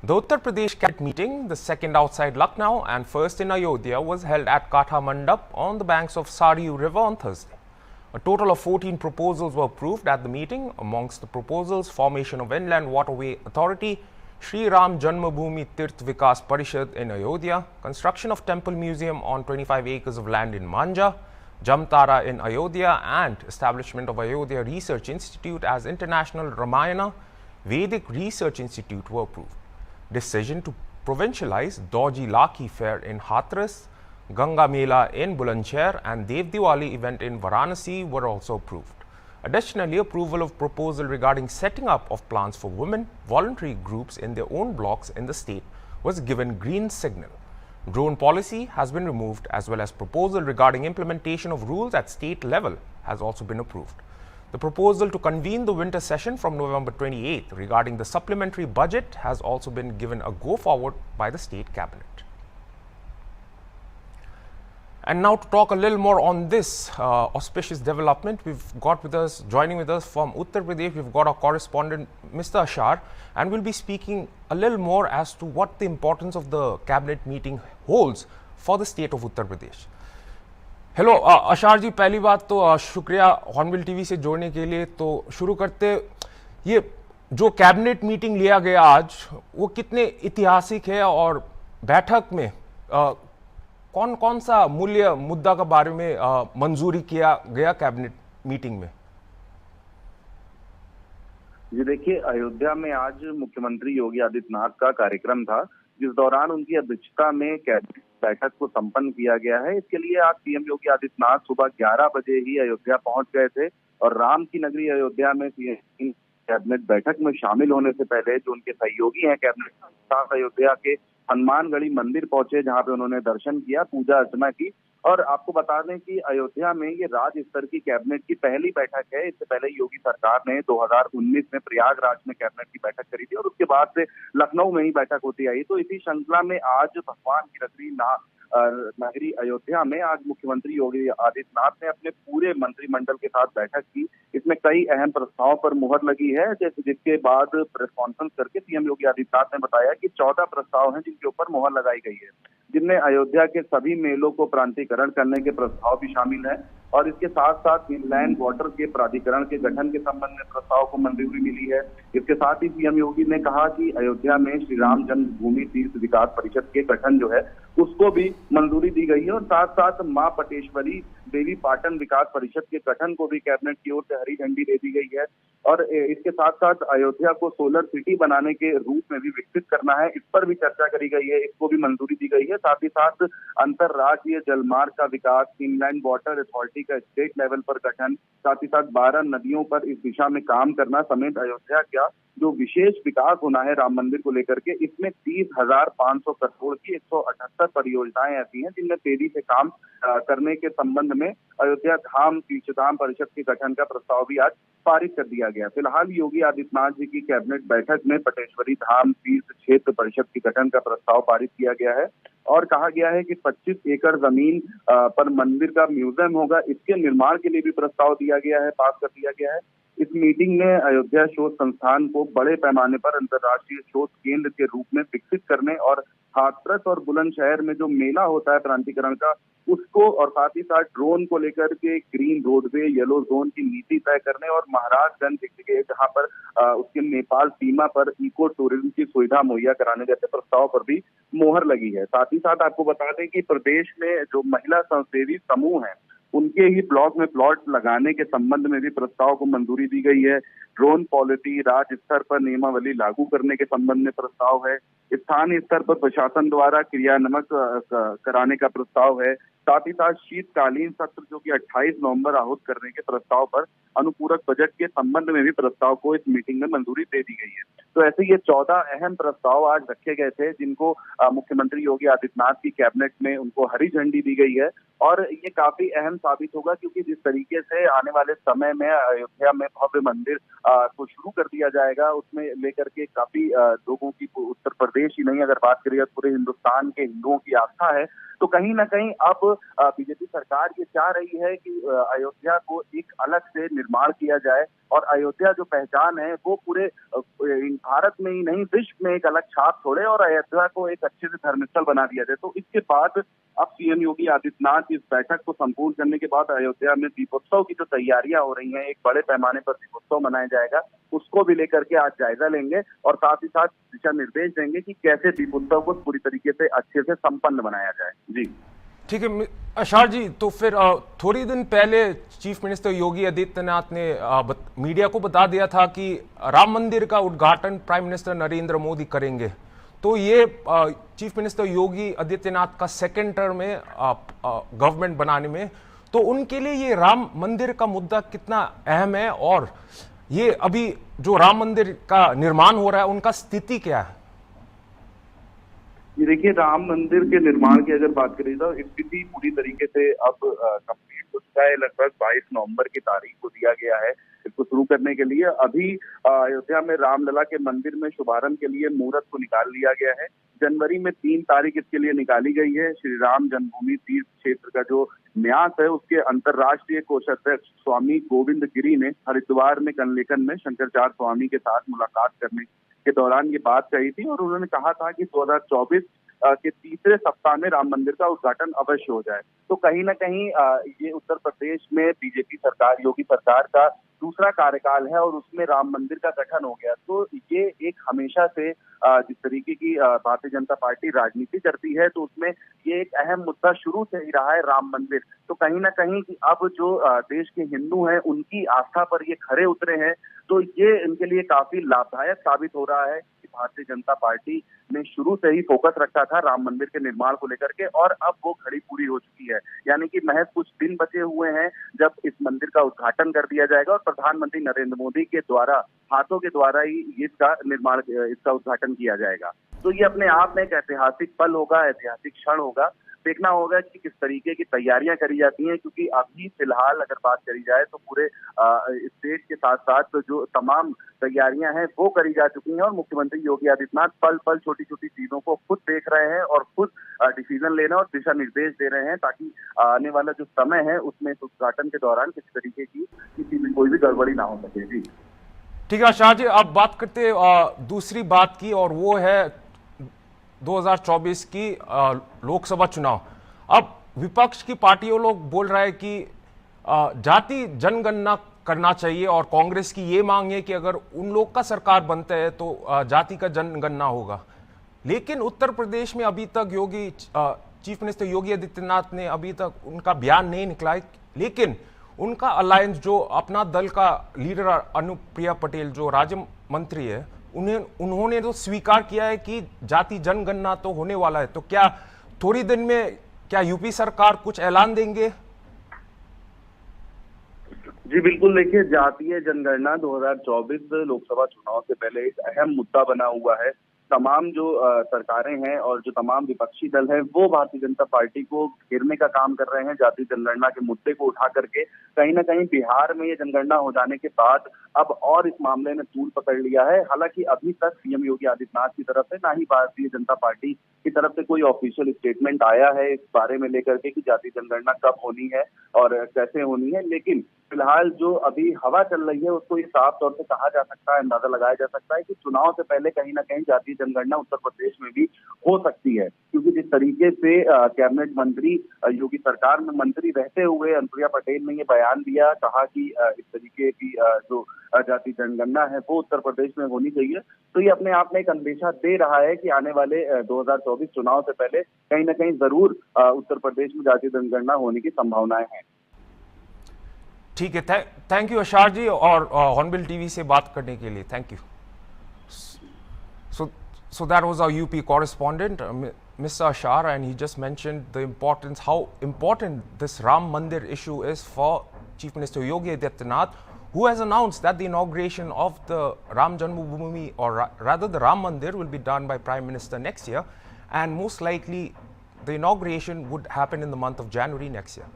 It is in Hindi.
The Uttar Pradesh cabinet meeting, the second outside Lucknow and first in Ayodhya, was held at Katha Mandap on the banks of Saryu River on Thursday. A total of 14 proposals were approved at the meeting. Amongst the proposals, formation of Inland Waterway Authority, Shri Ram Janmabhoomi Tirth Vikas Parishad in Ayodhya, construction of Temple Museum on 25 acres of land in Manja, Jamtara in Ayodhya, and establishment of Ayodhya Research Institute as International Ramayana Vedic Research Institute were approved. Decision to provincialize Dauji Lakhi Fair in Hathras, Ganga Mela in Bulandshahr and Dev Diwali event in Varanasi were also approved. Additionally, approval of proposal regarding setting up of plants for women voluntary groups in their own blocks in the state was given green signal. Drone policy has been removed, as well as proposal regarding implementation of rules at state level has also been approved. The proposal to convene the winter session from November 28th regarding the supplementary budget has also been given a go forward by the state cabinet. And now to talk a little more on this auspicious development, we've got with us, joining with us from Uttar Pradesh, we've got our correspondent Mr. Ashar, and we'll be speaking a little more as to what the importance of the cabinet meeting holds for the state of Uttar Pradesh. Hello Ashar ji, पहली बात तो शुक्रिया हॉर्नबिल टीवी से जोड़ने के लिए। तो शुरू करते, ये जो कैबिनेट मीटिंग लिया गया आज, वो कितने ऐतिहासिक है और बैठक में कौन कौन सा मूल्य मुद्दा के बारे में मंजूरी किया गया कैबिनेट मीटिंग में? जी देखिए, अयोध्या में आज मुख्यमंत्री योगी आदित्यनाथ का कार्यक्रम था, जिस दौरान उनकी अध्यक्षता में कैबिनेट बैठक को संपन्न किया गया है। इसके लिए आज सीएम योगी आदित्यनाथ सुबह 11 बजे ही अयोध्या पहुंच गए थे और राम की नगरी अयोध्या में सीएम कैबिनेट बैठक में शामिल होने से पहले जो उनके सहयोगी हैं कैबिनेट साथ अयोध्या के हनुमानगढ़ी मंदिर पहुंचे, जहां पे उन्होंने दर्शन किया, पूजा अर्चना की। और आपको बता दें कि अयोध्या में ये राज्य स्तर की कैबिनेट की पहली बैठक है। इससे पहले योगी सरकार ने 2019 में प्रयागराज में कैबिनेट की बैठक करी थी और उसके बाद से लखनऊ में ही बैठक होती आई। तो इसी श्रृंखला में आज भगवान की नगरी अयोध्या में आज मुख्यमंत्री योगी आदित्यनाथ ने अपने पूरे मंत्रिमंडल के साथ बैठक की। इसमें कई अहम प्रस्तावों पर मुहर लगी है, जिसके बाद प्रेस कॉन्फ्रेंस करके सीएम योगी आदित्यनाथ ने बताया कि 14 प्रस्ताव हैं जिनके ऊपर मुहर लगाई गई है, जिनमें अयोध्या के सभी मेलों को प्रांतीकरण करने के प्रस्ताव भी शामिल है और इसके साथ साथ इनलैंड वाटर के प्राधिकरण के गठन के संबंध में प्रस्ताव को मंजूरी मिली है। इसके साथ ही सीएम योगी ने कहा कि अयोध्या में श्री राम जन्मभूमि तीर्थ विकास परिषद के गठन जो है उसको भी मंजूरी दी गई है और साथ साथ मां पटेश्वरी देवी पाटन विकास परिषद के गठन को भी कैबिनेट की ओर से हरी झंडी दे दी गई है। और इसके साथ साथ अयोध्या को सोलर सिटी बनाने के रूप में भी विकसित करना है, इस पर भी चर्चा करी गई है, इसको भी मंजूरी दी गई है। साथ ही साथ अंतरराज्यीय जलमार्ग का विकास, इनलैंड वाटर अथॉरिटी का स्टेट लेवल पर गठन, साथ ही साथ 12 नदियों पर इस दिशा में काम करना समेत अयोध्या का जो विशेष विकास होना है राम मंदिर को लेकर के, इसमें 30,500 करोड़ की 178 परियोजनाएं ऐसी हैं जिनमें तेजी से काम करने के संबंध में अयोध्या धाम तीर्थधाम परिषद के गठन का प्रस्ताव भी आज पारित कर दिया गया। फिलहाल योगी आदित्यनाथ जी की कैबिनेट बैठक में पटेश्वरी धाम तीर्थ क्षेत्र परिषद के गठन का प्रस्ताव पारित किया गया है और कहा गया है कि 25 एकड़ जमीन पर मंदिर का म्यूजियम होगा, इसके निर्माण के लिए भी प्रस्ताव दिया गया है, पास कर दिया गया है। इस मीटिंग में अयोध्या शोध संस्थान को बड़े पैमाने पर अंतर्राष्ट्रीय शोध केंद्र के रूप में विकसित करने और हाथरस और बुलंदशहर में जो मेला होता है प्रांतीकरण का उसको और साथ ही साथ ड्रोन को लेकर के ग्रीन रोडवे येलो जोन की नीति तय करने और महाराजगंज जहां पर उसके नेपाल सीमा पर इको टूरिज्म की सुविधा मुहैया कराने जैसे प्रस्ताव पर भी मोहर लगी है। साथ ही साथ आपको बता दें कि प्रदेश में जो महिला स्वयंसेवी समूह है उनके ही ब्लॉक में प्लॉट लगाने के संबंध में भी प्रस्ताव को मंजूरी दी गई है। ड्रोन पॉलिसी राज्य स्तर पर नियमावली लागू करने के संबंध में प्रस्ताव है। स्थानीय स्तर पर प्रशासन द्वारा क्रियान्वयन कराने का प्रस्ताव है। साथ ही साथ शीतकालीन सत्र जो कि 28 नवंबर आहूत करने के प्रस्ताव पर अनुपूरक बजट के संबंध में भी प्रस्ताव को इस मीटिंग में मंजूरी दे दी गई है। तो ऐसे ये 14 अहम प्रस्ताव आज रखे गए थे जिनको मुख्यमंत्री योगी आदित्यनाथ की कैबिनेट में उनको हरी झंडी दी गई है और ये काफी अहम साबित होगा क्योंकि जिस तरीके से आने वाले समय में अयोध्या में भव्य मंदिर को शुरू कर दिया जाएगा, उसमें लेकर के काफी लोगों की उत्तर प्रदेश ही नहीं अगर बात करिए पूरे हिंदुस्तान के हिंदुओं की आस्था है। तो कहीं ना कहीं अब बीजेपी सरकार ये चाह रही है कि अयोध्या को एक अलग से निर्माण किया जाए और अयोध्या जो पहचान है वो पूरे भारत में ही नहीं विश्व में एक अलग छाप छोड़े और अयोध्या को एक अच्छे से धर्मस्थल बना दिया जाए। तो इसके बाद अब सीएम योगी आदित्यनाथ इस बैठक को संपूर्ण करने के बाद अयोध्या में दीपोत्सव की जो तैयारियां हो रही हैं, एक बड़े पैमाने पर दीपोत्सव मनाया जाएगा, उसको भी लेकर के आज जायजा लेंगे और साथ ही साथ दिशा निर्देश देंगे कि कैसे दीपोत्सव को पूरी तरीके से अच्छे से संपन्न बनाया जाए। जी ठीक है अशार जी, तो फिर थोड़ी दिन पहले चीफ मिनिस्टर योगी आदित्यनाथ ने मीडिया को बता दिया था कि राम मंदिर का उद्घाटन प्राइम मिनिस्टर नरेंद्र मोदी करेंगे। तो ये चीफ मिनिस्टर योगी आदित्यनाथ का सेकेंड टर्म में गवर्नमेंट बनाने में, तो उनके लिए ये राम मंदिर का मुद्दा कितना अहम है और ये अभी जो राम मंदिर का निर्माण हो रहा है उनका स्थिति क्या है? ये देखिए, राम मंदिर के निर्माण की अगर बात करें तो स्थिति पूरी तरीके से अब कंप्लीट हो चुका है। लगभग 22 नवंबर की तारीख को दिया गया है इसको शुरू करने के लिए। अभी अयोध्या में रामलला के मंदिर में शुभारंभ के लिए मुहूर्त को निकाल लिया गया है। जनवरी में 3 तारीख इसके लिए निकाली गई है। श्री राम जन्मभूमि तीर्थ क्षेत्र का जो न्यास है उसके अंतर्राष्ट्रीय कोषाध्यक्ष स्वामी गोविंद गिरी ने हरिद्वार में कनलेकन में शंकराचार्य स्वामी के साथ मुलाकात करने के दौरान ये बात कही थी और उन्होंने कहा था कि 2024 के तीसरे सप्ताह में राम मंदिर का उद्घाटन अवश्य हो जाए। तो कहीं ना कहीं ये उत्तर प्रदेश में बीजेपी सरकार, योगी सरकार का दूसरा कार्यकाल है और उसमें राम मंदिर का गठन हो गया। तो ये एक हमेशा से जिस तरीके की भारतीय जनता पार्टी राजनीति करती है तो उसमें ये एक अहम मुद्दा शुरू से ही रहा है राम मंदिर। तो कहीं ना कहीं अब जो देश के हिंदू हैं उनकी आस्था पर ये खरे उतरे हैं, तो ये इनके लिए काफी लाभदायक साबित हो रहा है कि भारतीय जनता पार्टी ने शुरू से ही फोकस रखा था राम मंदिर के निर्माण को लेकर के और अब वो घड़ी पूरी हो चुकी है। यानी कि महज कुछ दिन बचे हुए हैं जब इस मंदिर का उद्घाटन कर दिया जाएगा और प्रधानमंत्री नरेंद्र मोदी के द्वारा, हाथों के द्वारा ही इसका निर्माण, इसका उद्घाटन किया जाएगा। तो ये अपने आप में एक ऐतिहासिक पल होगा, ऐतिहासिक क्षण होगा। देखना होगा कि किस तरीके की तैयारियां करी जाती हैं, क्योंकि अभी फिलहाल अगर बात करी जाए तो पूरे स्टेट के साथ साथ तो जो तमाम तैयारियां हैं वो करी जा चुकी हैं और मुख्यमंत्री योगी आदित्यनाथ पल पल छोटी छोटी चीजों को खुद देख रहे हैं और खुद डिसीजन ले रहे हैं और दिशा निर्देश दे रहे हैं ताकि आने वाला जो समय है उसमें इस उद्घाटन के दौरान किसी तरीके की किसी भी कोई भी गड़बड़ी ना हो सके। जी ठीक है शाह जी, अब बात करते दूसरी बात की और वो है 2024 की लोकसभा चुनाव। अब विपक्ष की पार्टियों लोग बोल रहा है कि जाति जनगणना करना चाहिए और कांग्रेस की ये मांग है कि अगर उन लोग का सरकार बनता है तो जाति का जनगणना होगा। लेकिन उत्तर प्रदेश में अभी तक चीफ मिनिस्टर योगी आदित्यनाथ ने अभी तक उनका बयान नहीं निकला है, लेकिन उनका अलायंस जो अपना दल का लीडर अनुप्रिया पटेल जो राज्य मंत्री है उन्होंने तो स्वीकार किया है कि जाति जनगणना तो होने वाला है। तो क्या थोड़ी दिन में क्या यूपी सरकार कुछ ऐलान देंगे? जी बिल्कुल, देखिए, जातीय जनगणना 2024 लोकसभा चुनाव से पहले एक अहम मुद्दा बना हुआ है। तमाम जो सरकारें हैं और जो तमाम विपक्षी दल हैं वो भारतीय जनता पार्टी को घेरने का काम कर रहे हैं जातीय जनगणना के मुद्दे को उठा करके। कहीं ना कहीं बिहार में ये जनगणना हो जाने के बाद अब और इस मामले ने तूल पकड़ लिया है। हालांकि अभी तक सीएम योगी आदित्यनाथ की तरफ से ना ही भारतीय जनता पार्टी की तरफ से कोई ऑफिशियल स्टेटमेंट आया है इस बारे में लेकर के कि जातीय जनगणना कब होनी है और कैसे होनी है। लेकिन फिलहाल जो अभी हवा चल रही है उसको ये साफ तौर से कहा जा सकता है, अंदाजा लगाया जा सकता है कि चुनाव से पहले कहीं ना कहीं जातीय जनगणना उत्तर प्रदेश में भी हो सकती है, क्योंकि जिस तरीके से कैबिनेट मंत्री योगी सरकार में मंत्री रहते हुए अनुप्रिया पटेल ने ये बयान दिया, कहा कि इस तरीके की जो जातीय जनगणना है वो उत्तर प्रदेश में होनी चाहिए, तो ये अपने आप में एक अंदेशा दे रहा है कि आने वाले 2024 चुनाव से पहले कहीं ना कहीं जरूर उत्तर प्रदेश में जातीय जनगणना होने की संभावनाएं हैं। ठीक है, थैंक यू अशार जी और हॉर्नबिल टीवी से बात करने के लिए thank you. So that was our UP correspondent, Mr. Ashar, and he just mentioned the importance, how important this Ram Mandir issue is for Chief Minister Yogi Adityanath, who has announced that the inauguration of the Ram Janmabhoomi, or rather the Ram Mandir, will be done by Prime Minister next year, and most likely the inauguration would happen in the month of January next year.